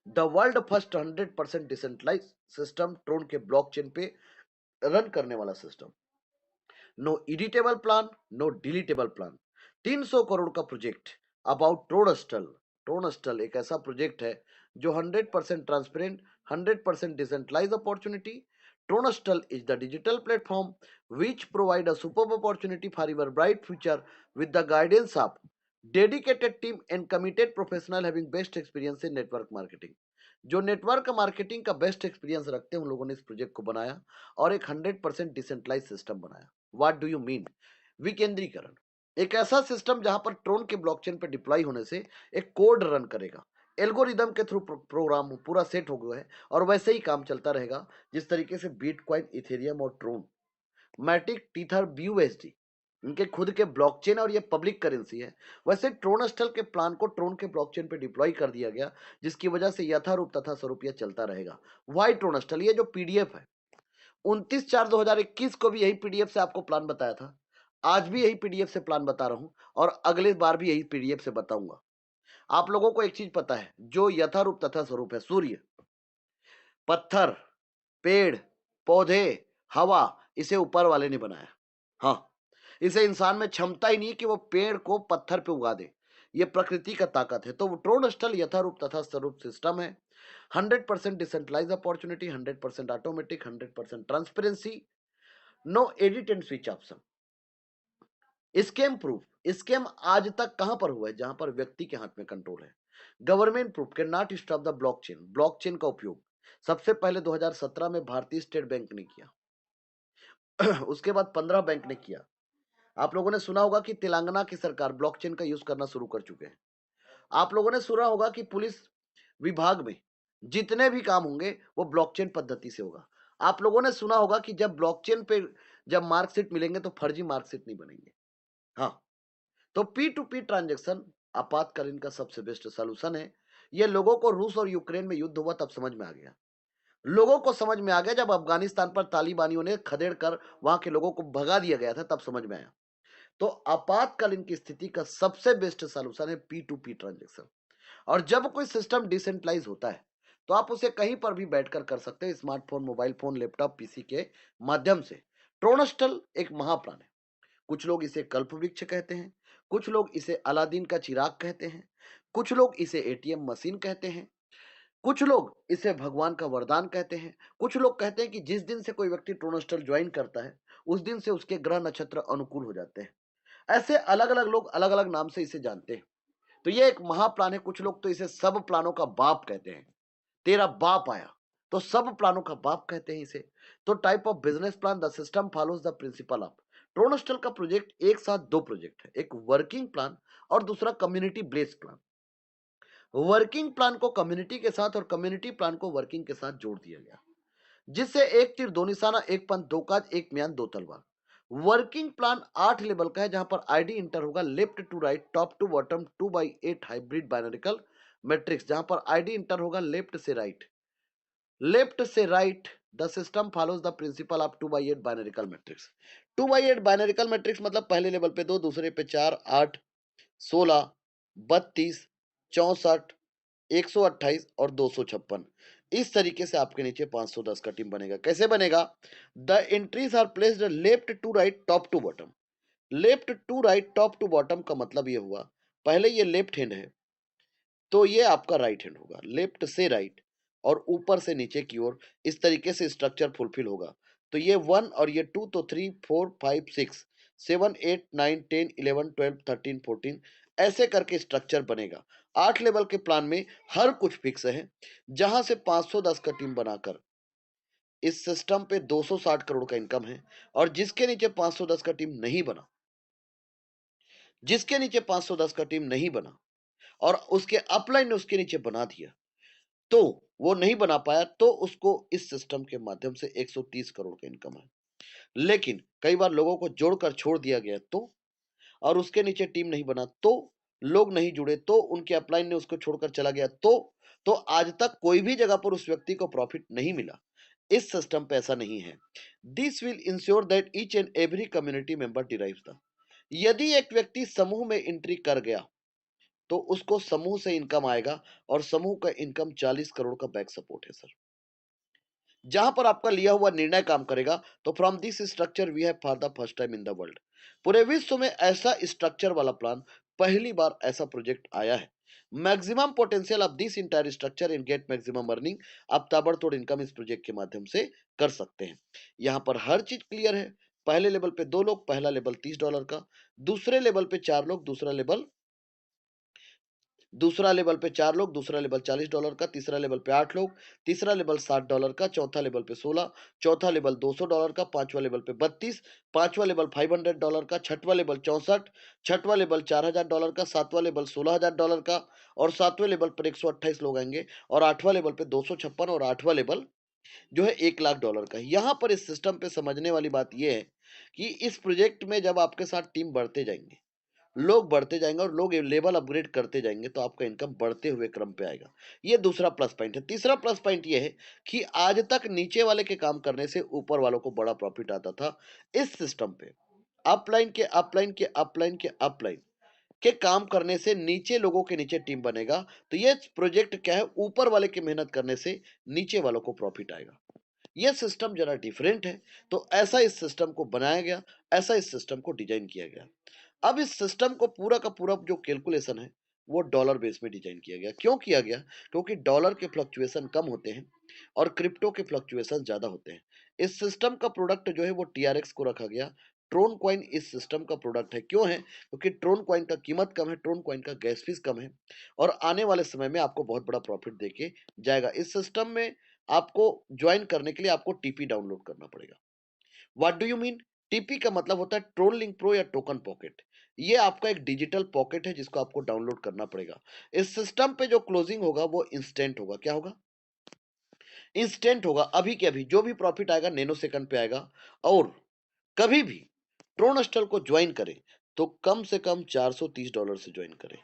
The world first 100% decentralize system, Tron के blockchain पे run करने वाला system. No editable plan, no deletable plan. 300 crore का प्रोजेक्ट अबाउट ट्रोनस्टल। ट्रोनस्टल एक ऐसा प्रोजेक्ट है जो 100% transparent, 100% decentralize opportunity. Tronstal is the digital platform which provide a superb opportunity for your bright future with the guidance of dedicated team and committed professional having best experience in network marketing। जो network marketing का best experience रखते हैं उन लोगों ने इस project को बनाया और एक 100% डिसेंट्रलाइज सिस्टम बनाया। What do you mean? विकेंद्रीकरण, एक ऐसा सिस्टम जहां पर ट्रोन के ब्लॉकचेन पर डिप्लॉय होने से एक कोड रन करेगा, एल्गोरिदम के थ्रू प्रोग्राम पूरा सेट हो गया है और वैसे ही काम चलता रहेगा जिस तरीके से बिटकॉइन, इथेरियम और ट्रोन, मैटिक, टीथर, BUSD इनके खुद के ब्लॉकचेन और ये पब्लिक करेंसी है। वैसे ट्रोनस्टल के प्लान को ट्रोन के ब्लॉकचेन पे डिप्लॉय कर दिया गया जिसकी वजह से यथारूप तथा स्वरूप यह चलता रहेगा। वाई ट्रोनस्टल? ये जो पीडीएफ है 29/4/2021 को भी यही पीडीएफ से आपको प्लान बताया था, आज भी यही पीडीएफ से प्लान बता रहा हूं और अगले बार भी यही पीडीएफ से बताऊंगा। आप लोगों को एक चीज पता है, जो यथारूप तथा स्वरूप है, सूर्य, पत्थर, पेड़, पौधे, हवा, इसे ऊपर वाले ने बनाया। हाँ, इसे इंसान में क्षमता ही नहीं है कि वो पेड़ को पत्थर पे उगा दे, ये प्रकृति का ताकत है। तो ट्रोनस्टल यथारूप तथा स्वरूप सिस्टम है। 100% decentralize opportunity, 100% automatic, 100% transparency, no edit and switch option. Scam proof, scam आज तक कहां पर हुआ है? जहां पर व्यक्ति के हाथ में कंट्रोल है। Government proof can not stop the blockchain. Blockchain का उपयोग सबसे पहले 2017 में भारतीय स्टेट बैंक ने किया उसके बाद 15 बैंक ने किया। आप लोगों ने सुना होगा कि तेलंगाना की सरकार ब्लॉकचेन का यूज करना शुरू कर चुके हैं। आप लोगों ने सुना होगा कि पुलिस विभाग में जितने भी काम होंगे वो ब्लॉकचेन पद्धति से होगा। आप लोगों ने सुना होगा कि जब ब्लॉकचेन पे जब मार्कशीट मिलेंगे तो फर्जी मार्कशीट नहीं बनेंगे। हाँ, तो P2P ट्रांजैक्शन आपातकालीन का सबसे बेस्ट सॉल्यूशन है। ये लोगों को रूस और यूक्रेन में युद्ध हुआ तब समझ में आ गया। लोगों को समझ में आ गया जब अफगानिस्तान पर तालिबानियों ने खदेड़ कर वहां के लोगों को भगा दिया गया था, तब समझ में आया। तो आपातकालीन की स्थिति का सबसे बेस्ट सॉल्यूशन है P2P ट्रांजैक्शन। और जब कोई सिस्टम डिसेंट्रलाइज होता है तो आप उसे कहीं पर भी बैठकर कर सकते हैं, smartphone, mobile phone, laptop, PC के माध्यम से। ट्रोनस्टल एक महाप्लान है। कुछ लोग इसे कल्प वृक्ष कहते हैं, कुछ लोग इसे अलादीन का चिराग कहते हैं, कुछ लोग इसे एटीएम मशीन कहते हैं, कुछ लोग इसे भगवान का वरदान कहते हैं, कुछ लोग कहते हैं कि जिस दिन से कोई व्यक्ति ट्रोनस्टल ज्वाइन करता है उस दिन से उसके ग्रह नक्षत्र अनुकूल हो जाते हैं। ऐसे अलग अलग लोग अलग अलग नाम से इसे जानते हैं। तो ये एक महाप्लान है। कुछ लोग तो इसे सब प्लानों का बाप कहते हैं। तेरा बाप आया तो सब प्लानों का बाप कहते हैं इसे। तो type of business plan, the system follows the principle of Tronstal का प्रोजेक्ट। एक साथ दो प्रोजेक्ट है, एक वर्किंग प्लान और दूसरा community based plan. Working plan को कम्युनिटी के साथ और कम्युनिटी प्लान को वर्किंग के साथ जोड़ दिया गया, जिससे एक तीर दो निशाना, एक पंथ दो काज, एक म्यान दो तलवार। वर्किंग प्लान 8 लेवल का है जहां पर आईडी इंटर होगा left to right, top to bottom, 2/8 hybrid बाइनरिकल मैट्रिक्स, जहां पर आईडी इंटर होगा लेफ्ट से राइट। लेफ्ट से right the system follows the principle of 2/8 बाइनरिकल मैट्रिक्स। 2/8 बाइनरिकल मैट्रिक्स मतलब पहले लेवल पे 2, दूसरे पे 4, 8, 16, 32, 64, 128 और 256। इस तरीके से आपके नीचे 510 का टीम बनेगा। कैसे बनेगा? The entries are placed left to right, top to bottom. Left to right, top to bottom का मतलब ये हुआ, पहले ये लेफ्ट हैंड है तो ये आपका राइट हैंड होगा, लेफ्ट से राइट और ऊपर से नीचे की ओर, इस तरीके से स्ट्रक्चर फुलफिल होगा। तो ये 1 और ये 2, तो 3, 4, 5, 6, 7, 8, 9, 10, 11, 12, 13, 14 ऐसे करके स्ट्रक्चर बनेगा। 8 लेवल के प्लान में हर कुछ फिक्स है। जहां से 510 का टीम बनाकर इस सिस्टम पे 260 करोड़ का इनकम है। और जिसके नीचे 510 का टीम नहीं बना, जिसके नीचे 510 का टीम नहीं बना और उसके अपलाइन ने उसके नीचे बना दिया, तो वो नहीं बना पाया, तो उसको इस सिस्टम के माध्यम से 130 करोड़ का इनकम है। लेकिन कई बार लोगों को जोड़कर छोड़ दिया गया तो, और उसके नीचे टीम नहीं बना तो, लोग नहीं जुड़े तो, उनके अपलाइन ने उसको छोड़कर चला गया तो आज तक कोई भी जगह पर उस व्यक्ति को प्रॉफिट नहीं मिला। इस सिस्टम पे ऐसा नहीं है। This will ensure that each and every community member derives the. यदि एक व्यक्ति समूह में एंट्री कर गया तो उसको समूह से इनकम आएगा और समूह का इनकम 40 करोड़ का बैक सपोर्ट है सर। जहां पर आपका लिया हुआ निर्णय काम करेगा, तो from this structure we have for the first time in the world. पूरे विश्व में ऐसा स्ट्रक्चर वाला प्लान, पहली बार ऐसा प्रोजेक्ट आया है। Maximum potential of this entire structure in get maximum earning. आप ताबड़तोड़ इनकम इस प्रोजेक्ट के माध्यम से कर सकते हैं। यहाँ पर हर चीज क्लियर है। पहले लेवल पे 2 लोग, पहला लेवल $30 का, दूसरे लेवल पे 4 लोग, दूसरा लेवल पे 4 लोग, दूसरा लेवल $40 का, तीसरा लेवल पे 8 लोग, तीसरा लेवल $60 का, चौथा लेवल पे 16, चौथा लेवल $200 का, पांचवा लेवल पे 32, पांचवा लेवल $500 का, छठवा लेवल 64, छठवा लेवल $4000 का, सातवां लेवल $16000 का, और सातवें लेवल पर 128 लोग आएंगे, और आठवां लेवल पे 256, और आठवां लेवल जो है $1,00,000 का। यहाँ पर इस सिस्टम पे समझने वाली बात यह है कि इस प्रोजेक्ट में जब आपके साथ टीम बढ़ते जाएंगे, लोग बढ़ते जाएंगे और लोग लेवल अपग्रेड करते जाएंगे, तो आपका इनकम बढ़ते हुए क्रम पे आएगा। ये दूसरा प्लस पॉइंट है। तीसरा प्लस पॉइंट ये है कि आज तक नीचे वाले के काम करने से ऊपर वालों को बड़ा प्रॉफिट आता था। इस सिस्टम पे अपलाइन के अपलाइन के अपलाइन के अपलाइन के काम करने से नीचे लोगों के नीचे टीम बनेगा, तो ये प्रोजेक्ट क्या है, ऊपर वाले की मेहनत करने से नीचे वालों को प्रॉफिट आएगा। यह सिस्टम जरा डिफरेंट है, तो ऐसा इस सिस्टम को बनाया गया, ऐसा इस सिस्टम को डिजाइन किया गया। अब इस सिस्टम को पूरा का पूरा जो कैलकुलेशन है, वो डॉलर बेस में डिजाइन किया गया। क्यों किया गया? क्योंकि डॉलर के फ्लक्चुएशन कम होते हैं और क्रिप्टो के फ्लक्चुएशन ज्यादा होते हैं। इस सिस्टम का प्रोडक्ट जो है वो TRX को रखा गया। ट्रोन कॉइन इस सिस्टम का प्रोडक्ट है। क्यों है? क्योंकि ट्रोन कॉइन का कीमत कम है, ट्रोन कॉइन का गैस फीस कम है, और आने वाले समय में आपको बहुत बड़ा प्रॉफिट देके जाएगा। इस सिस्टम में आपको ज्वाइन करने के लिए आपको टीपी डाउनलोड करना पड़ेगा। What do you mean? TP का मतलब होता है ट्रोन लिंक प्रो या टोकन पॉकेट। ये आपका एक डिजिटल पॉकेट है जिसको आपको डाउनलोड करना पड़ेगा। इस सिस्टम पे जो क्लोजिंग होगा वो इंस्टेंट होगा। क्या होगा? इंस्टेंट होगा। अभी के अभी जो भी प्रॉफिट आएगा नैनो सेकंड पे आएगा। और कभी भी ट्रोन स्टल को ज्वाइन करें तो कम से कम $430 से ज्वाइन करें,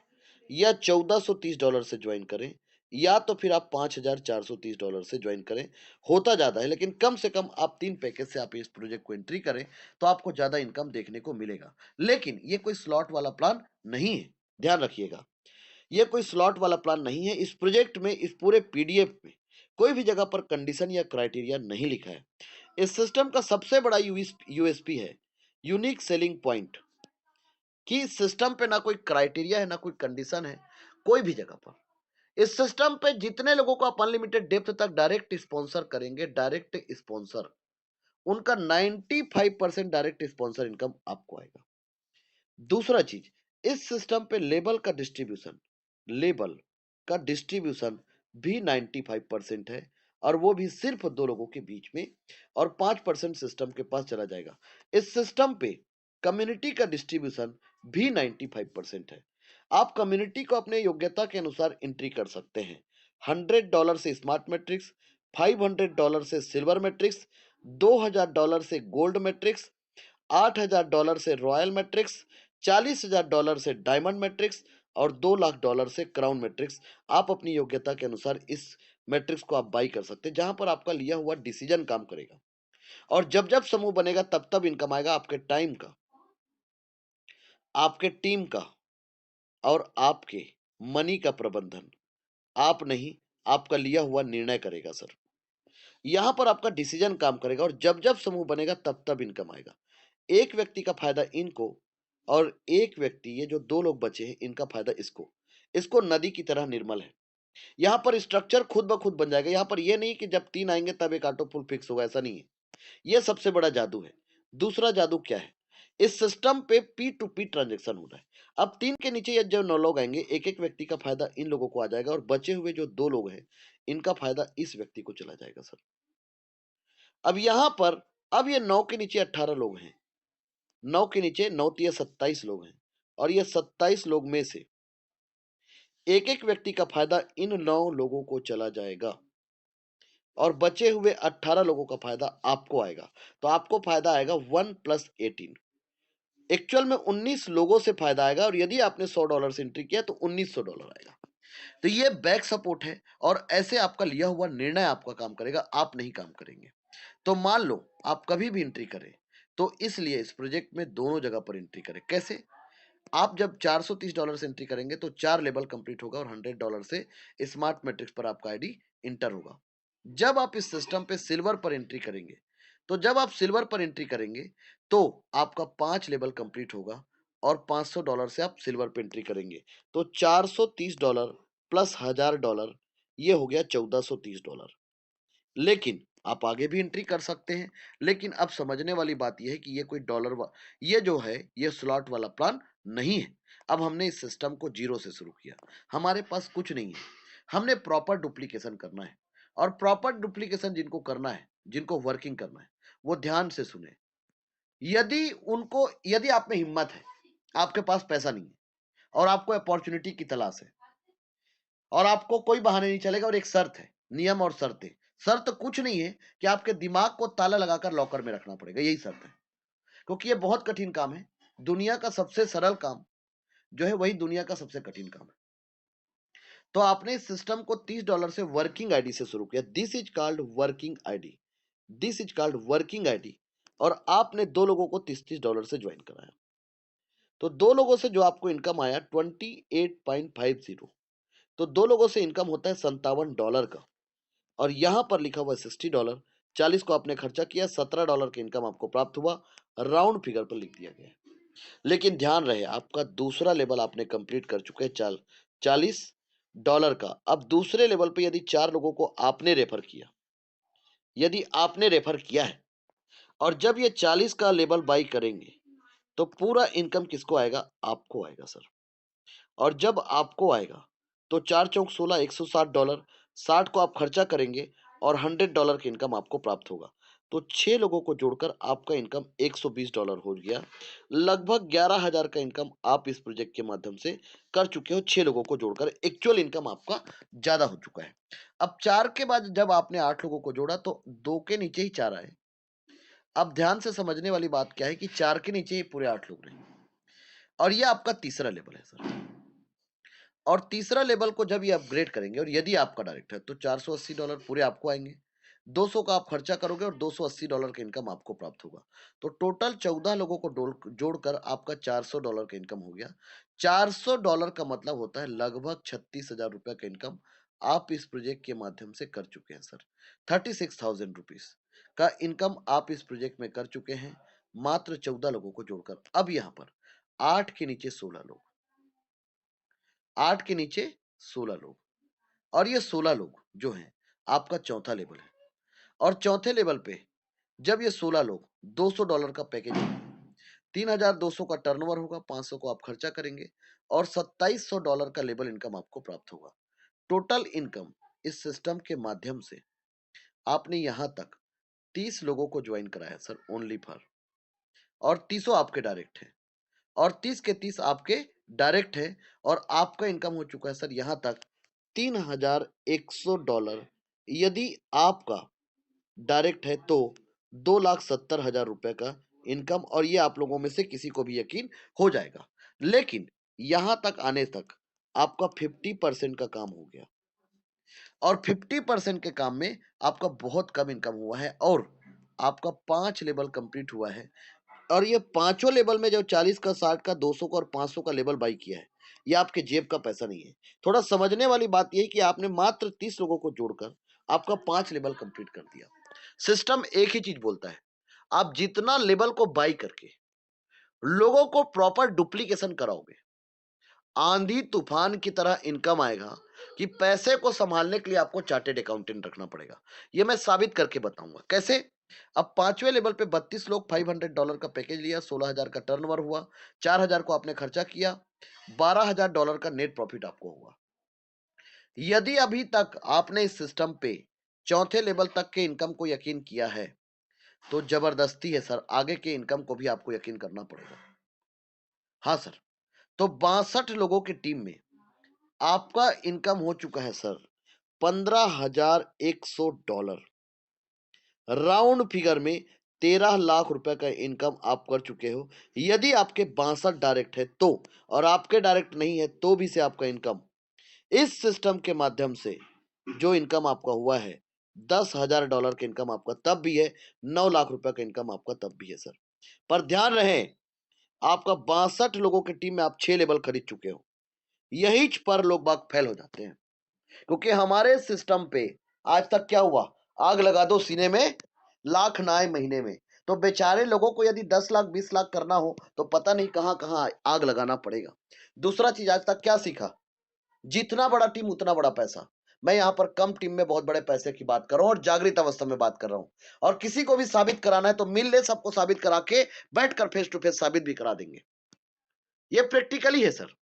या $1430 से ज्वाइन करें, या तो फिर आप $5430 से ज्वाइन करें। होता ज्यादा है, लेकिन कम से कम आप 3 पैकेज से आप इस प्रोजेक्ट को एंट्री करें तो आपको ज्यादा इनकम देखने को मिलेगा। लेकिन ये कोई स्लॉट वाला प्लान नहीं है, ध्यान रखिएगा। ये कोई स्लॉट वाला प्लान नहीं है। इस प्रोजेक्ट में, इस पूरे PDF में कोई भी जगह पर कंडीशन या क्राइटेरिया नहीं लिखा है। इस सिस्टम का सबसे बड़ा यूएसपी है, यूनिक सेलिंग पॉइंट, कि सिस्टम पे ना कोई क्राइटेरिया है, ना कोई कंडीशन है। कोई भी जगह पर इस सिस्टम पे जितने लोगों को आप अनलिमिटेड डेप्थ तक डायरेक्ट स्पॉन्सर करेंगे, डायरेक्ट स्पॉन्सर, उनका 95% डायरेक्ट स्पॉन्सर इनकम आपको आएगा। दूसरा चीज, इस सिस्टम पे लेबल का डिस्ट्रीब्यूशन भी 95% है, और वो भी सिर्फ 2 लोगों के बीच में, और 5% सिस्टम के पास चला जाएगा। इस सिस्टम पे कम्युनिटी का डिस्ट्रीब्यूशन भी 95% है। आप कम्युनिटी को अपने योग्यता के अनुसार एंट्री कर सकते हैं। $100 से स्मार्ट मैट्रिक्स, $500 से सिल्वर मैट्रिक्स, $2000 से गोल्ड मैट्रिक्स, $8000 से रॉयल मैट्रिक्स, $40,000 से डायमंड मैट्रिक्स, और $2 लाख से क्राउन मैट्रिक्स। आप अपनी योग्यता के अनुसार इस मैट्रिक्स को आप बाई कर सकते हैं, जहां पर आपका लिया हुआ डिसीजन काम करेगा। और जब जब समूह बनेगा तब तब इनकम आएगा। आपके टाइम का, आपके टीम का, और आपके मनी का प्रबंधन आप नहीं, आपका लिया हुआ निर्णय करेगा सर। यहां पर आपका डिसीजन काम करेगा, और जब जब समूह बनेगा तब तब इनकम आएगा। एक व्यक्ति का फायदा इनको, और एक व्यक्ति, ये जो 2 लोग बचे हैं, इनका फायदा इसको। इसको नदी की तरह निर्मल है। यहाँ पर स्ट्रक्चर खुद ब खुद बन जाएगा। यहाँ पर यह नहीं कि जब 3 आएंगे तब एक ऑटो पुल फिक्स होगा, ऐसा नहीं है। यह सबसे बड़ा जादू है। दूसरा जादू क्या है? इस सिस्टम पे P2P ट्रांजेक्शन हो रहा है। अब 3 के नीचे ये जो 9 लोग आएंगे, एक एक व्यक्ति का फायदा इन लोगों को आ जाएगा, और बचे हुए जो 2 लोग हैं, इनका फायदा इस व्यक्ति को चला जाएगा सर। अब यहाँ पर, अब ये 9 के नीचे 18 लोग हैं, 9 के नीचे 9 तिया 27 लोग हैं, और ये 27 लोग में से एक एक व्यक्ति का फायदा इन 9 लोगों को चला जाएगा, और बचे हुए 18 लोगों का फायदा आपको आएगा। तो आपको फायदा आएगा 1+18। एक्चुअल में 19 लोगों से फायदा आएगा, और यदि आपने $100 से एंट्री किया तो $1900 आएगा। तो ये बैक सपोर्ट है, और ऐसे आपका लिया हुआ निर्णय आपका काम करेगा, आप नहीं काम करेंगे। तो मान लो आप कभी भी एंट्री करें, तो इसलिए इस प्रोजेक्ट में दोनों जगह पर एंट्री करें। कैसे? आप जब $430 से एंट्री करेंगे तो 4 लेवल कंप्लीट होगा और $100 से स्मार्ट मैट्रिक्स पर आपका आईडी इंटर होगा। जब आप इस सिस्टम पे सिल्वर पर एंट्री करेंगे, तो जब आप सिल्वर पर एंट्री करेंगे, तो आपका 5 लेवल कंप्लीट होगा और $500 से आप सिल्वर पे एंट्री करेंगे। तो $430 प्लस $1000 ये हो गया $1430। लेकिन आप आगे भी एंट्री कर सकते हैं। लेकिन अब समझने वाली बात यह है कि ये कोई ये जो है ये स्लॉट वाला प्लान नहीं है। अब हमने इस सिस्टम को जीरो से शुरू किया, हमारे पास कुछ नहीं है, हमने प्रॉपर डुप्लीकेशन करना है। और प्रॉपर डुप्लीकेशन जिनको करना है, जिनको वर्किंग करना है, वो ध्यान से सुने। यदि आप में हिम्मत है, आपके पास पैसा नहीं है और आपको अपॉर्चुनिटी की तलाश है और आपको कोई बहाने नहीं चलेगा, और एक शर्त है, नियम और शर्तें। शर्त कुछ नहीं है कि आपके दिमाग को ताला लगाकर लॉकर में रखना पड़ेगा, यही शर्त है। क्योंकि ये बहुत कठिन काम है। दुनिया का सबसे सरल काम जो है वही दुनिया का सबसे कठिन काम है। तो आपने इस सिस्टम को $30 से वर्किंग आईडी से शुरू किया। This is called working ID, this is called working ID. और आपने दो लोगों को $30 से ज्वाइन कराया। तो दो लोगों से जो आपको इनकम आया 28.50, तो दो लोगों से इनकम होता है $57 का। और यहां पर लिखा हुआ $60, 40 को आपने खर्चा किया, $17 की इनकम आपको प्राप्त हुआ। राउंड फिगर पर लिख दिया गया। लेकिन ध्यान रहे, आपका दूसरा लेवल आपने कंप्लीट कर चुके हैं $40 का। अब दूसरे लेवल पे यदि 4 लोगों को आपने रेफर किया, यदि आपने रेफर किया है, और जब ये 40 का लेवल बाई करेंगे, तो पूरा इनकम किसको आएगा? आपको आएगा सर। और जब आपको आएगा, तो 4 चौक 16, $160, 60 को आप खर्चा करेंगे और $100 की इनकम आपको प्राप्त होगा। तो 6 लोगों को जोड़कर आपका इनकम $120 हो गया। लगभग 11,000 का इनकम आप इस प्रोजेक्ट के माध्यम से कर चुके हो। 6 लोगों को जोड़कर एक्चुअल इनकम आपका ज्यादा हो चुका है। अब 4 के बाद जब आपने 8 लोगों को जोड़ा, तो 2 के नीचे ही 4 आए। अब ध्यान से समझने वाली बात क्या है कि 4 के नीचे ही पूरे 8 लोग रहे। और ये आपका तीसरा लेवल है सर। और तीसरा लेवल को जब ये अपग्रेड करेंगे, और यदि आपका डायरेक्ट है, तो $480 पूरे आपको आएंगे। 200 का आप खर्चा करोगे और $280 का इनकम आपको प्राप्त होगा। तो टोटल 14 लोगों को जोड़कर आपका $400 का इनकम हो गया। $400 का मतलब होता है लगभग 36,000 का इनकम आप इस प्रोजेक्ट के माध्यम से कर चुके हैं सर। 36,000 रुपीज का इनकम आप इस प्रोजेक्ट में कर चुके हैं, मात्र 14 लोगों को जोड़कर। अब यहाँ पर 8 के नीचे 16 लोग, 8 के नीचे 16 लोग, और ये 16 लोग जो हैं आपका चौथा लेवल है। और चौथे लेवल पे जब ये 16 लोग $200 का पैकेज, 3,200 का टर्नओवर होगा, 500 को आप खर्चा करेंगे और $2,700 का लेवल इनकम आपको प्राप्त होगा। टोटल इनकम इस सिस्टम के माध्यम से आपने यहां तक 30 लोगों को ज्वाइन कराया सर, ओनली फॉर। और 30 आपके डायरेक्ट हैं और 30 के 30 आपके डायरेक्ट है। और आपका इनकम हो चुका है सर यहां तक $3,100। यदि आपका डायरेक्ट है तो 2,70,000 रुपए का इनकम, और ये आप लोगों में से किसी को भी यकीन हो जाएगा। लेकिन यहां तक आने तक आपका 50% का काम हो गया, और 50% के काम में आपका बहुत कम इनकम हुआ है, और आपका 5 लेवल कंप्लीट हुआ है। और ये पांचों लेवल में जो 40 का, 60 का, 200 का और 500 का लेवल बाई किया है, ये आपके जेब का पैसा नहीं है। थोड़ा समझने वाली बात यह है कि आपने मात्र 30 लोगों को जोड़कर आपका 5 लेवल कंप्लीट कर दिया। सिस्टम एक ही चीज बोलता है, आप जितना लेवल को बाई करके लोगों को प्रॉपर डुप्लीकेशन कराओगे, आंधी तूफान की तरह इनकम आएगा कि पैसे को संभालने के लिए आपको चार्टेड अकाउंटेंट रखना पड़ेगा। यह मैं साबित करके बताऊंगा कैसे। अब पांचवें लेवल पे 32 लोग, $500 का पैकेज लिया, 16,000 का टर्नओवर हुआ, 4,000 को आपने खर्चा किया, $12,000 का नेट प्रॉफिट आपको हुआ। यदि अभी तक आपने इस सिस्टम पे चौथे लेवल तक के इनकम को यकीन किया है, तो जबरदस्ती है सर, आगे के इनकम को भी आपको यकीन करना पड़ेगा। हाँ सर। तो 62 लोगों की टीम में आपका इनकम हो चुका है सर $15,100। राउंड फिगर में 13 लाख रुपए का इनकम आप कर चुके हो। यदि आपके 62 डायरेक्ट है तो, और आपके डायरेक्ट नहीं है तो भी से आपका इनकम इस सिस्टम के माध्यम से जो इनकम आपका हुआ है, $10,000 का इनकम आपका तब भी है, 9 लाख रुपए का इनकम आपका तब भी है सर। पर ध्यान रहे, आपका 62 लोगों की टीम में आप 6 लेवल खरीद चुके हो। यही पर लोग बाग फेल हो जाते हैं, क्योंकि हमारे सिस्टम पे आज तक क्या हुआ, आग लगा दो सीने में, लाख ना आए महीने में। तो बेचारे लोगों को यदि 10 लाख 20 लाख करना हो तो पता नहीं कहां कहां आग लगाना पड़ेगा। दूसरा चीज आज तक क्या सीखा, जितना बड़ा टीम उतना बड़ा पैसा। मैं यहां पर कम टीम में बहुत बड़े पैसे की बात कर रहा हूं और जागृत अवस्था में बात कर रहा हूं। और किसी को भी साबित कराना है तो मिल ले, सबको साबित करा के बैठकर फेस टू फेस साबित भी करा देंगे। ये प्रैक्टिकली है सर।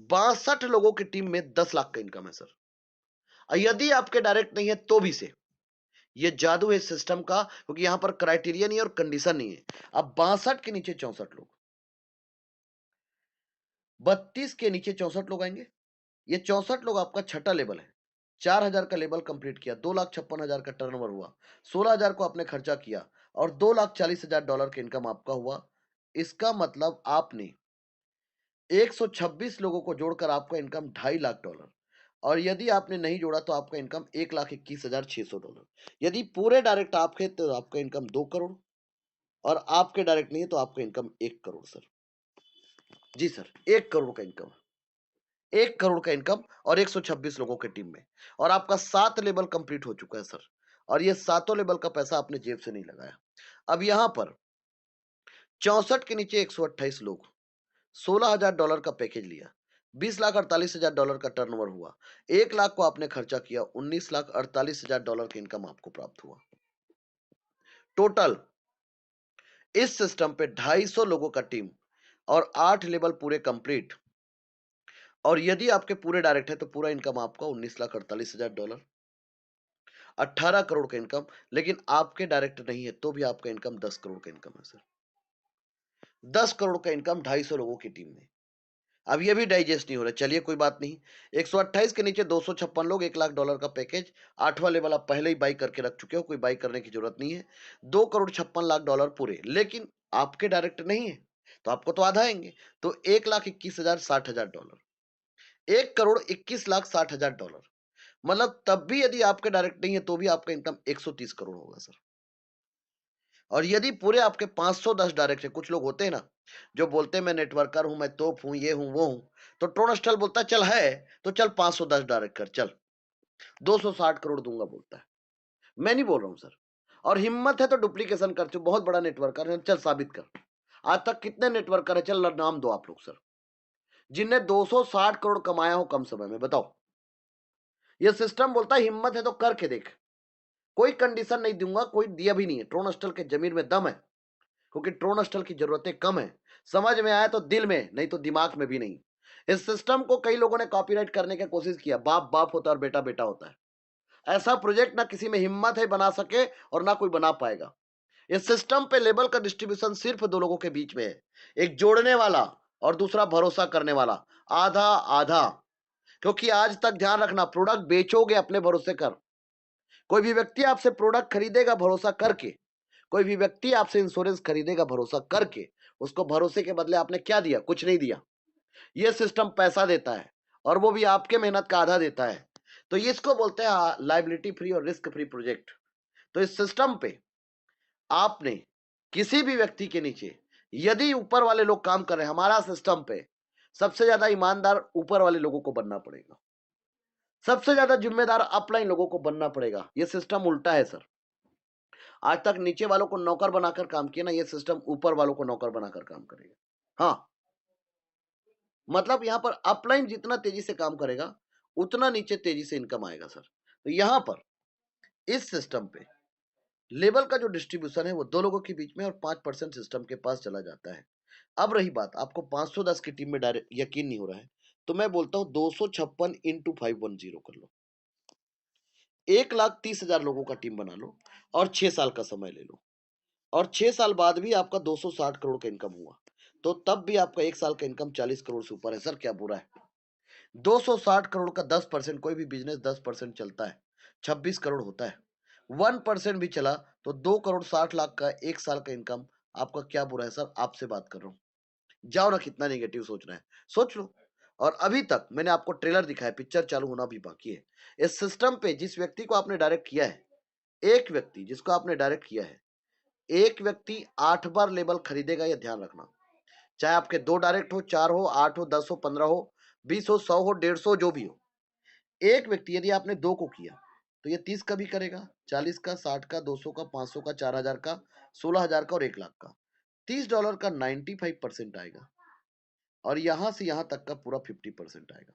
62 लोगों की टीम में 10 लाख का इनकम है सर। और यदि आपके डायरेक्ट नहीं है तो भी से ये जादू है सिस्टम का, क्योंकि यहां पर क्राइटेरिया नहीं है और कंडीशन नहीं है। अब 62 के नीचे 64 लोग, 32 के नीचे 64 लोग आएंगे। ये 64 लोग आपका छठा लेवल है। 4000 का लेवल कंप्लीट किया, 2,56,000 का टर्नओवर हुआ, 16,000 को आपने खर्चा किया और $2,40,000 का इनकम आपका हुआ। इसका मतलब आपने 126 लोगों को जोड़कर आपका इनकम $2.5 लाख। और यदि आपने नहीं जोड़ा तो आपका इनकम $1,21,600। यदि पूरे डायरेक्ट आपके तो आपका इनकम 2 करोड़, और आपके डायरेक्ट नहीं है तो आपका इनकम 1 करोड़ सर। जी सर, 1 करोड़ का इनकम, 1 करोड़ का इनकम और 126 लोगों की टीम में। और आपका 7 लेवल कंप्लीट हो चुका है सर। और ये सातों लेवल का पैसा आपने जेब से नहीं लगाया। अब यहां पर 64 के नीचे 128 लोग, $16,000 का पैकेज लिया, $20,48,000 का टर्नओवर हुआ, 1 लाख को आपने खर्चा किया, $19,48,000 का इनकम आपको प्राप्त हुआ। टोटल इस सिस्टम पे 250 लोगों का टीम और 8 लेवल पूरे कंप्लीट। और यदि आपके पूरे डायरेक्ट है तो पूरा इनकम आपका $19,48,000, 18 करोड़ का इनकम। लेकिन आपके डायरेक्ट नहीं है तो भी आपका इनकम 10 करोड़ का इनकम है सर। 10 करोड़ का इनकम 250 लोगों की टीम में। अब ये भी डाइजेस्ट नहीं हो रहा, चलिए कोई बात नहीं। 128 के नीचे 256 लोग, $1 लाख का पैकेज, 8वां लेवल आप पहले ही बाई करके रख चुके हो, कोई बाई करने की जरूरत नहीं है। $2,56,00,000 पूरे, लेकिन आपके डायरेक्ट नहीं है तो आपको तो आधा आएंगे। तो $1,21,60,000, $1,21,60,000। मतलब तब भी यदि आपके डायरेक्ट नहीं है तो भी आपका इनकम 130 करोड़ होगा सर। और यदि पूरे आपके 510 डायरेक्ट है, कुछ लोग होते हैं ना जो बोलते हैं मैं नेटवर्कर हूं, मैं तोप हूं, ये हूं वो हूं, तो ट्रोन स्टल बोलता है चल है तो चल 510 डायरेक्ट कर, चल 260 करोड़ दूंगा बोलता है। मैं नहीं बोल रहा हूं सर। और हिम्मत है तो डुप्लीकेशन कर, चो बहुत बड़ा नेटवर्कर है, चल साबित कर। आज तक कितने नेटवर्कर है, चल नाम दो आप लोग सर, जिनने 260 करोड़ कमाया हो कम समय में, बताओ। ये सिस्टम बोलता है हिम्मत है तो करके देख, कोई कंडीशन नहीं दूंगा, कोई दिया भी नहीं है। ट्रोन स्टल के जमीन में दम है, क्योंकि ट्रोन स्टल की जरूरतें कम है। समझ में आया तो दिल में, नहीं तो दिमाग में भी नहीं। इस सिस्टम को कई लोगों ने कॉपीराइट करने की कोशिश किया, बाप बाप होता है और बेटा बेटा होता है। ऐसा प्रोजेक्ट ना किसी में हिम्मत है बना सके और ना कोई बना पाएगा। इस सिस्टम पे लेबल का डिस्ट्रीब्यूशन सिर्फ दो लोगों के बीच में है, एक जोड़ने वाला और दूसरा भरोसा करने वाला, आधा आधा। क्योंकि आज तक ध्यान रखना, प्रोडक्ट बेचोगे अपने भरोसे कर। कोई भी व्यक्ति आपसे प्रोडक्ट खरीदेगा भरोसा करके, कोई भी व्यक्ति आपसे इंश्योरेंस खरीदेगा भरोसा करके। उसको भरोसे के बदले आपने क्या दिया, कुछ नहीं दिया। यह सिस्टम पैसा देता है और वो भी आपके मेहनत का आधा देता है। तो इसको बोलते हैं लायबिलिटी फ्री और रिस्क फ्री प्रोजेक्ट। तो इस सिस्टम पे आपने किसी भी व्यक्ति के नीचे यदि ऊपर वाले लोग काम कर रहे हैं, हमारा सिस्टम पे सबसे ज्यादा ईमानदार ऊपर वाले लोगों को बनना पड़ेगा, सबसे ज्यादा जिम्मेदार अपलाइन लोगों को बनना पड़ेगा। यह सिस्टम उल्टा है सर। आज तक नीचे वालों को नौकर बनाकर काम किया ना, ये सिस्टम ऊपर वालों को नौकर बनाकर काम करेगा। हाँ, मतलब यहां पर अपलाइन जितना तेजी से काम करेगा उतना नीचे तेजी से इनकम आएगा सर। तो यहां पर इस सिस्टम पे लेवल का जो डिस्ट्रीब्यूशन है वो दो लोगों के बीच में और 5% सिस्टम के पास चला जाता है। अब रही बात, आपको 510 की टीम में डायरेक्ट यकीन नहीं हो रहा है तो मैं बोलता हूं 256 इंटू 510 कर लो, 1,30,000 लोगों का टीम बना लो और 6 साल का समय ले लो। और 6 साल बाद भी आपका 260 करोड़ का इनकम हुआ, तो तब भी आपका 1 साल का इनकम 40 करोड़ से ऊपर है सर। क्या बुरा है? 260 करोड़ का 10%, कोई भी बिजनेस 10% चलता है 26 करोड़ होता है। 1% भी चला तो 2,60,00,000 का 1 साल का इनकम। आपका क्या बुरा है सर? आपसे बात कर रहा हूं, जाओ ना, कितना नेगेटिव सोचना है सोच लो। और अभी तक मैंने आपको ट्रेलर दिखाया, पिक्चर चालू होना भी बाकी है। इस सिस्टम पे जिस व्यक्ति को आपने डायरेक्ट किया है, एक व्यक्ति जिसको आपने डायरेक्ट किया है, एक व्यक्ति 8 बार लेबल खरीदेगा, यह ध्यान रखना। चाहे आपके 2 डायरेक्ट हो, 4 हो, 8 हो, 10 हो, 15 हो, 20 हो, 100 हो, 150 जो भी हो। एक व्यक्ति यदि आपने 2 को किया, तो ये 30 का भी करेगा, 40 का, 60 का, 200 का, 500 का, 4000 का, 16,000 का और 1 लाख का। $30 का 95% आएगा और यहां से यहां तक का पूरा 50% आएगा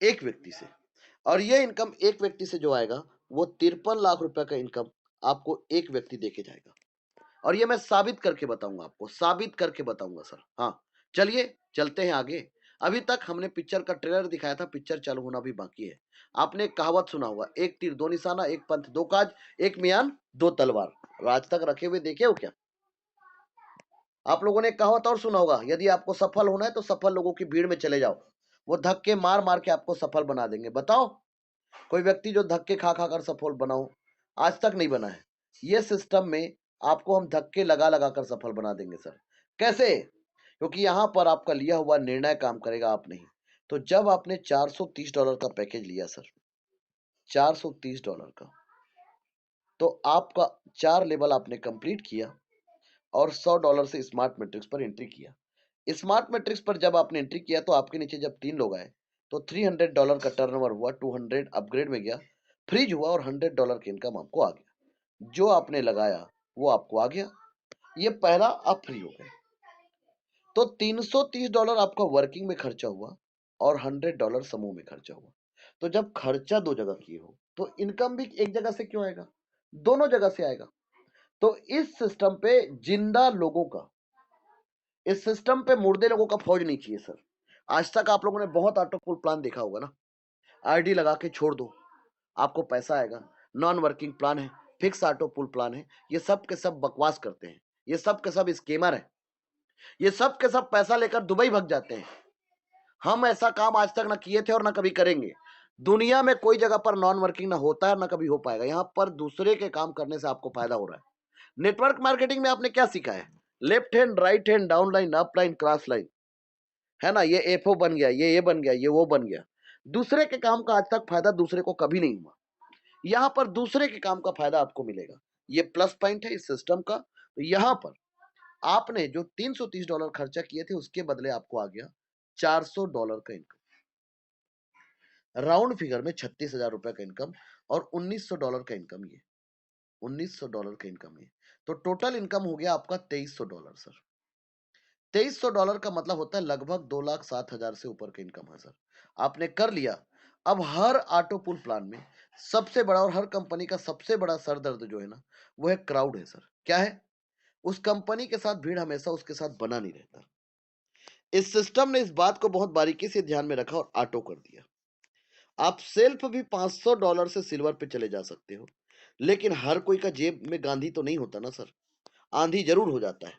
एक व्यक्ति से। और ये इनकम एक व्यक्ति से जो आएगा वो 53 लाख रुपए का इनकम आपको एक व्यक्ति देके जाएगा। और ये मैं साबित करके बताऊंगा, आपको साबित करके बताऊंगा सर। हाँ, चलिए चलते हैं आगे। अभी तक हमने पिक्चर का ट्रेलर दिखाया था, पिक्चर चालू होना भी बाकी है। आपने एक कहावत सुना होगा, एक तीर दो निशाना, एक पंथ दो काज, एक मियान दो तलवार। आज तक रखे हुए देखे हो क्या? आप लोगों ने एक कहावत और सुना होगा, यदि आपको सफल होना है तो सफल लोगों की भीड़ में चले जाओ, वो धक्के मार मार के आपको सफल बना देंगे। बताओ कोई व्यक्ति जो धक्के खा खा कर सफल बना हो? आज तक नहीं बना है। ये सिस्टम में आपको हम धक्के लगा लगा कर सफल बना देंगे सर। कैसे? क्योंकि यहां पर आपका लिया हुआ निर्णय काम करेगा, आप नहीं। तो जब आपने $430 का पैकेज लिया सर, $430 का, तो आपका 4 लेवल आपने कंप्लीट किया और $100 से स्मार्ट मैट्रिक्स पर एंट्री किया। स्मार्ट मैट्रिक्स पर जब आपने एंट्री किया तो आपके नीचे जब 3 लोग आए तो $300 का टर्नओवर हुआ, 200 अपग्रेड में गया, फ्रीज हुआ और $100 की इनकम आपको आ गया। जो आपने लगाया वो आपको आ गया, ये पहला आप फ्री हो गए। तो $330 आपका वर्किंग में खर्चा हुआ और $100 समूह में खर्चा हुआ। तो जब खर्चा दो जगह किए हो तो इनकम भी एक जगह से क्यों आएगा? दोनों जगह से आएगा। तो इस सिस्टम पे जिंदा लोगों का, इस सिस्टम पे मुर्दे लोगों का फौज नहीं चाहिए सर। आज तक आप लोगों ने बहुत ऑटो पुल प्लान देखा होगा ना, आरडी लगा के छोड़ दो, आपको पैसा आएगा। नॉन वर्किंग प्लान है, फिक्स ऑटो पुल प्लान है, ये सब के सब बकवास करते हैं, ये सब के सब स्कीमर है, ये सब के सब पैसा लेकर दुबई भग जाते हैं। हम ऐसा काम आज तक ना किए थे और ना कभी करेंगे। दुनिया में कोई जगह पर नॉन वर्किंग ना होता है ना कभी हो पाएगा। यहां पर दूसरे के काम करने से आपको फायदा हो रहा है। नेटवर्क मार्केटिंग में आपने क्या सीखा है? Left hand, right hand, down line, up line, cross line, है ना? ये एफओ बन गया, ये बन गया, ये वो बन गया। दूसरे के काम का आज तक फायदा दूसरे को कभी नहीं हुआ। यहां पर दूसरे के काम का फायदा आपको मिलेगा। ये प्लस पॉइंट है इस सिस्टम का। तो यहां पर आपने जो $330 खर्चा किए थे उसके बदले आपको आ गया $400 का इनकम। राउंड फिगर में $36,000 का इनकम और $1,900 का इनकम। ये $1,900 का इनकम है। तो टोटल इनकम हो गया आपका $2,300 सर। $2,300 का मतलब होता है लगभग 2,07,000 से ऊपर का इनकम है सर। आपने कर लिया। अब हर ऑटो पुल प्लान में सबसे बड़ा और हर कंपनी का सबसे बड़ा सर दर्द जो है ना, वो है क्राउड है सर। क्या है? उस कंपनी के साथ भीड़ हमेशा उसके साथ बना नहीं रहता। इस सिस्टम ने इस बात को बहुत बारीकी से ध्यान में रखा और ऑटो कर दिया। आप सेल्फ भी $500 से सिल्वर पे चले जा सकते हो, लेकिन हर कोई का जेब में गांधी तो नहीं होता ना सर। आंधी जरूर हो जाता है,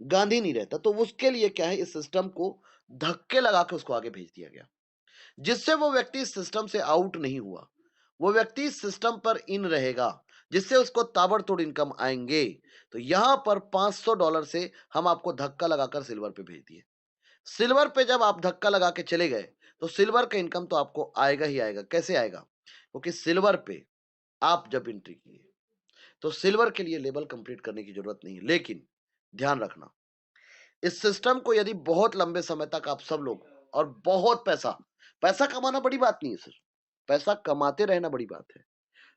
गांधी नहीं रहता। तो उसके लिए क्या है, इस सिस्टम को धक्के लगा के उसको आगे भेज दिया गया, जिससे वो व्यक्ति इस सिस्टम से आउट नहीं हुआ। वो व्यक्ति इस सिस्टम पर इन रहेगा, जिससे उसको ताबड़तोड़ इनकम आएंगे। तो यहां पर $500 से हम आपको धक्का लगाकर सिल्वर पे भेज दिए। सिल्वर पे जब आप धक्का लगा के चले गए तो सिल्वर का इनकम तो आपको आएगा ही आएगा। कैसे आएगा? क्योंकि सिल्वर पे आप जब एंट्री किए तो सिल्वर के लिए लेवल कंप्लीट करने की जरूरत नहीं है। लेकिन ध्यान रखना, इस सिस्टम को यदि बहुत लंबे समय तक आप सब लोग और बहुत पैसा, पैसा कमाना बड़ी बात नहीं है सर, पैसा कमाते रहना बड़ी बात है।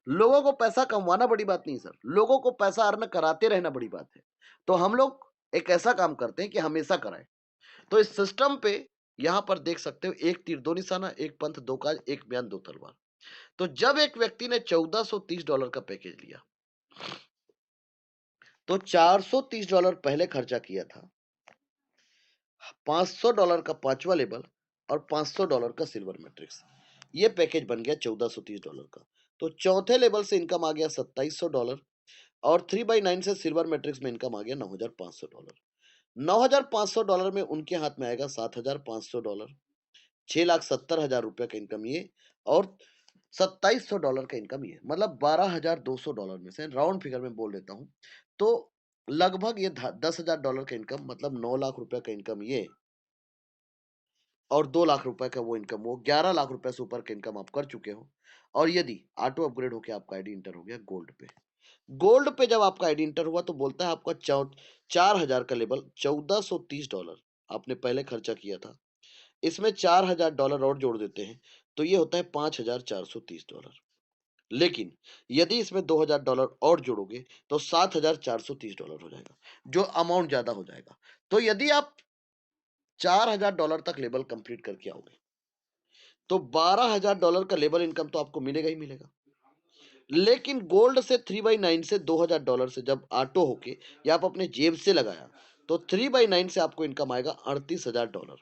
लोगों को पैसा कमवाना बड़ी बात नहीं सर, लोगों को पैसा अर्न कराते रहना बड़ी बात है। तो हम लोग एक ऐसा काम करते हैं कि हमेशा कराएं। तो इस सिस्टम पे यहां पर देख सकते हो, एक तीर दो निशाना, एक पंथ दो काज, एक बयान दो तलवार। तो जब एक व्यक्ति ने $1430 का पैकेज लिया तो $430 पहले खर्चा किया था, $500 का पांचवा लेवल और $500 का सिल्वर मैट्रिक्स, ये पैकेज बन गया $1430 का। तो चौथे लेवल से इनकम आ गया $2700 और 3/9 से सिल्वर मैट्रिक्स में इनकम आ गया $9500। $9500 में उनके हाथ में आएगा $7500, $6,70,000 का इनकम ये, और $2700 का इनकम ये, मतलब $12,200 में से राउंड फिगर में बोल देता हूं तो लगभग ये $10,000 का इनकम, मतलब $9 लाख का इनकम ये, और $2 लाख का वो इनकम, वो $11 लाख से ऊपर का इनकम आप कर चुके हो। और यदि ऑटो अपग्रेड होकर आपका आईडी इंटर हो गया गोल्ड पे, गोल्ड पे जब आपका आईडी इंटर हुआ तो बोलता है आपका 4,000 का लेवल $1430 आपने पहले खर्चा किया था, इसमें $4,000 और जोड़ देते हैं तो ये होता है $5,430। लेकिन यदि इसमें $2,000 और जोड़ोगे तो $7,430 हो जाएगा, जो अमाउंट ज्यादा हो जाएगा। तो यदि आप $4,000 तक लेवल कंप्लीट करके आओगे तो $12,000 का लेवल इनकम तो आपको मिलेगा ही मिलेगा। लेकिन गोल्ड से 3/9 से $2,000 से जब ऑटो होके या आप अपने जेब से लगाया तो 3/9 से आपको इनकम आएगा $38,000।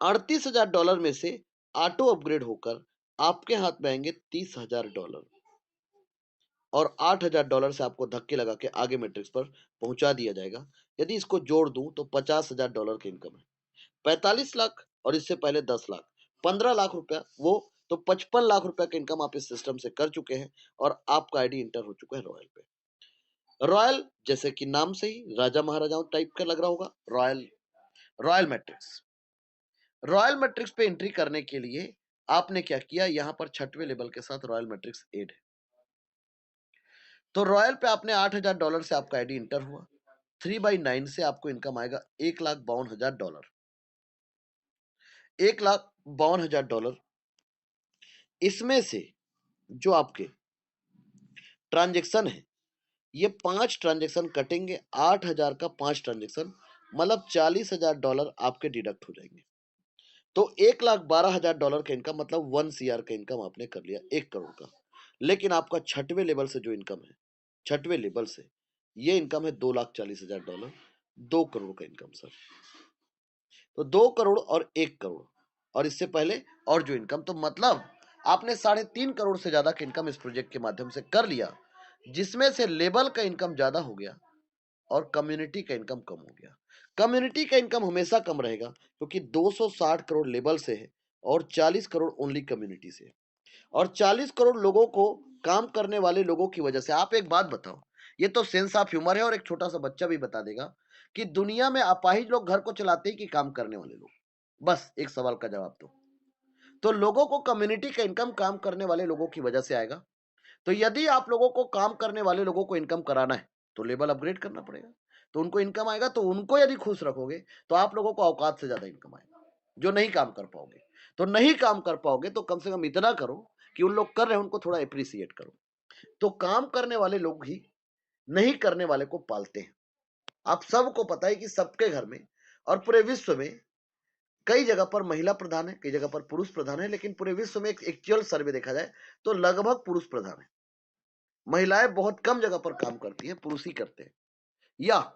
$38,000 में से ऑटो अपग्रेड होकर आपके हाथ में आएंगे $30,000 और $8,000 से आपको धक्के लगा के आगे मैट्रिक्स पर पहुंचा दिया जाएगा। यदि इसको जोड़ दूं तो $50,000 की इनकम है, 45 लाख और इससे पहले 10 लाख, 15 लाख रुपया, वो तो 55 लाख रुपया का इनकम आप इस सिस्टम से कर चुके हैं और आपका आईडी इंटर हो चुका है रॉयल पे। रॉयल जैसे कि नाम से ही राजा महाराजाओं टाइप का लग रहा होगा, royal royal matrix. Royal matrix पे एंट्री करने के लिए आपने क्या किया, यहां पर 6वें लेवल के साथ रॉयल मैट्रिक्स एड है। तो रॉयल पे आपने $8,000 से आपका आईडी इंटर हुआ, 3/9 से आपको इनकम आएगा $1,52,000। $1,52,000 इसमें से जो आपके ट्रांजेक्शन है ये 5 ट्रांजेक्शन कटेंगे, 8,000 का 5 ट्रांजेक्शन मतलब $40,000 आपके डिडक्ट हो जाएंगे। तो $1,12,000 का इनकम मतलब 1 CR का इनकम आपने कर लिया, 1 करोड़ का। लेकिन आपका 6वें लेवल से जो इनकम है, 6वें लेवल से ये इनकम है $2,40,000, 2 करोड़ का इनकम सर। तो 2 करोड़ और 1 करोड़ और इससे पहले और जो इनकम, तो मतलब आपने 3.5 करोड़ से ज्यादा का इनकम इस प्रोजेक्ट के माध्यम से कर लिया, जिसमें से लेबल का इनकम ज्यादा हो गया और कम्युनिटी का इनकम कम हो गया। कम्युनिटी का इनकम हमेशा कम रहेगा क्योंकि 260 करोड़ लेबल से है और 40 करोड़ ओनली कम्युनिटी से है। और 40 करोड़ लोगों को, काम करने वाले लोगों की वजह से, आप एक बात बताओ, ये तो सेंस ऑफ ह्यूमर है और एक छोटा सा बच्चा भी बता देगा कि दुनिया में अपाहिज लोग घर को चलाते हैं कि काम करने वाले लोग? बस एक सवाल का जवाब दो। तो लोगों को कम्युनिटी का इनकम काम करने वाले लोगों की वजह से आएगा। तो यदि आप लोगों को काम करने वाले लोगों को इनकम कराना है तो लेवल अपग्रेड करना पड़ेगा, तो उनको इनकम आएगा। तो उनको यदि खुश रखोगे तो आप लोगों को औकात से ज्यादा इनकम आएगा। जो नहीं काम कर पाओगे तो नहीं काम कर पाओगे, तो कम से कम इतना करो कि उन लोग कर रहे हैं उनको थोड़ा अप्रिसिएट करो। तो काम करने वाले लोग ही नहीं करने वाले को पालते हैं। आप सबको पता है कि सबके घर में और पूरे विश्व में कई जगह पर महिला प्रधान है, कई जगह पर पुरुष प्रधान है, लेकिन पूरे विश्व में एक एक्चुअल सर्वे देखा जाए तो लगभग पुरुष प्रधान है। महिलाएं बहुत कम जगह पर काम करती हैं, पुरुष ही करते हैं। या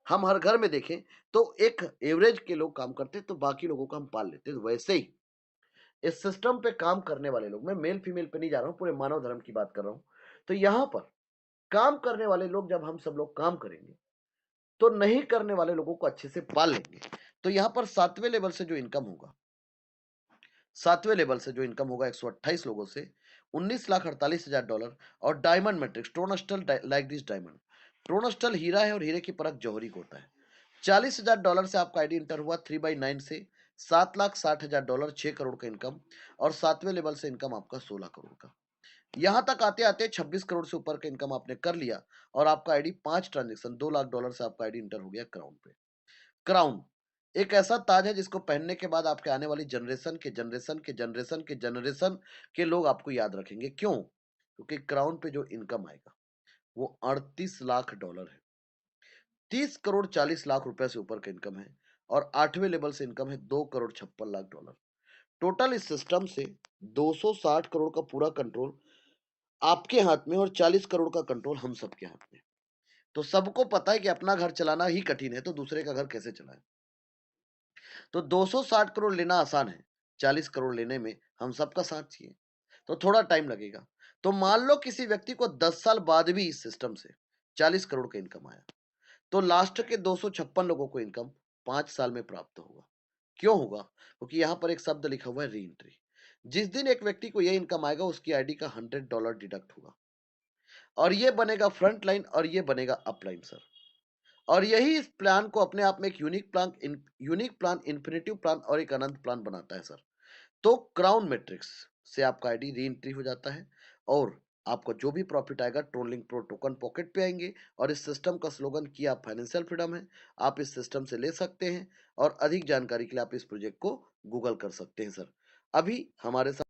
हम हर घर में देखें तो एक एवरेज के लोग काम करते हैं तो बाकी लोगों को हम पाल लेते हैं। वैसे ही इस सिस्टम पे काम करने वाले लोग, मैं मेल फीमेल पे नहीं जा रहा हूं, पूरे मानव धर्म की बात कर रहा हूं। तो यहां पर काम करने वाले लोग, जब हम सब लोग काम करेंगे तो नहीं करने वाले लोगों को अच्छे से पाल लेंगे। तो यहां पर 7वें लेवल से जो इनकम होगा 128 लोगों से $19,48,000। और diamond matrix Tronstal like this diamond, Tronstal हीरा है और हीरे की परख जौहरी को होता है। $40,000 से आपका आईडी इंटर हुआ, 3/9 से $7,60,000, 6 करोड़ का इनकम। और 7वें लेवल से इनकम आपका 16 करोड़ का। यहां तक आते आते 26 करोड़ से ऊपर का इनकम आपने कर लिया और आपका आईडी 5 ट्रांजेक्शन $2 लाख से आपका आईडी इंटर हो गया क्राउन पे। क्राउन एक ऐसा ताज है जिसको पहनने के बाद आपके आने वाली जनरेशन के जनरेशन के जनरेशन के जनरेशन के लोग आपको याद रखेंगे। क्यों? क्योंकि क्राउन पे जो इनकम आएगा वो $38 लाख है। 30,40,00,000 रुपए से ऊपर का इनकम है और 8वें लेवल से इनकम है $2,56,00,000। टोटल इस सिस्टम से 260 करोड़ का पूरा कंट्रोल आपके हाथ में और 40 करोड़ का कंट्रोल हम सबके हाथ में। तो सबको पता है कि अपना घर चलाना ही कठिन है तो दूसरे का घर कैसे चलाएं। तो 260 करोड़ लेना आसान है, 40 करोड़ लेने में हम सबका साथ चाहिए, तो थोड़ा टाइम लगेगा। तो मान लो किसी व्यक्ति को 10 साल बाद भी इस सिस्टम से 40 करोड़ का इनकम आया, तो लास्ट के 256 लोगों को इनकम 5 साल में प्राप्त होगा। क्यों होगा? क्योंकि यहां पर एक शब्द लिखा हुआ है री एंट्री। जिस दिन एक व्यक्ति को यह इनकम आएगा उसकी आईडी का $100 डिडक्ट होगा और ये बनेगा फ्रंट लाइन और ये बनेगा अपलाइन सर। और यही इस प्लान को अपने आप में एक यूनिक प्लान, इन्फिनेटिव प्लान और एक अनंत प्लान बनाता है सर। तो क्राउन मैट्रिक्स से आपका आईडी री एंट्री हो जाता है और आपका जो भी प्रॉफिट आएगा ट्रोनलिंक प्रो टोकन पॉकेट पे आएंगे और इस सिस्टम का स्लोगन किया फाइनेंशियल फ्रीडम है। आप इस सिस्टम से ले सकते हैं और अधिक जानकारी के लिए आप इस प्रोजेक्ट को गूगल कर सकते हैं सर। अभी हमारे साथ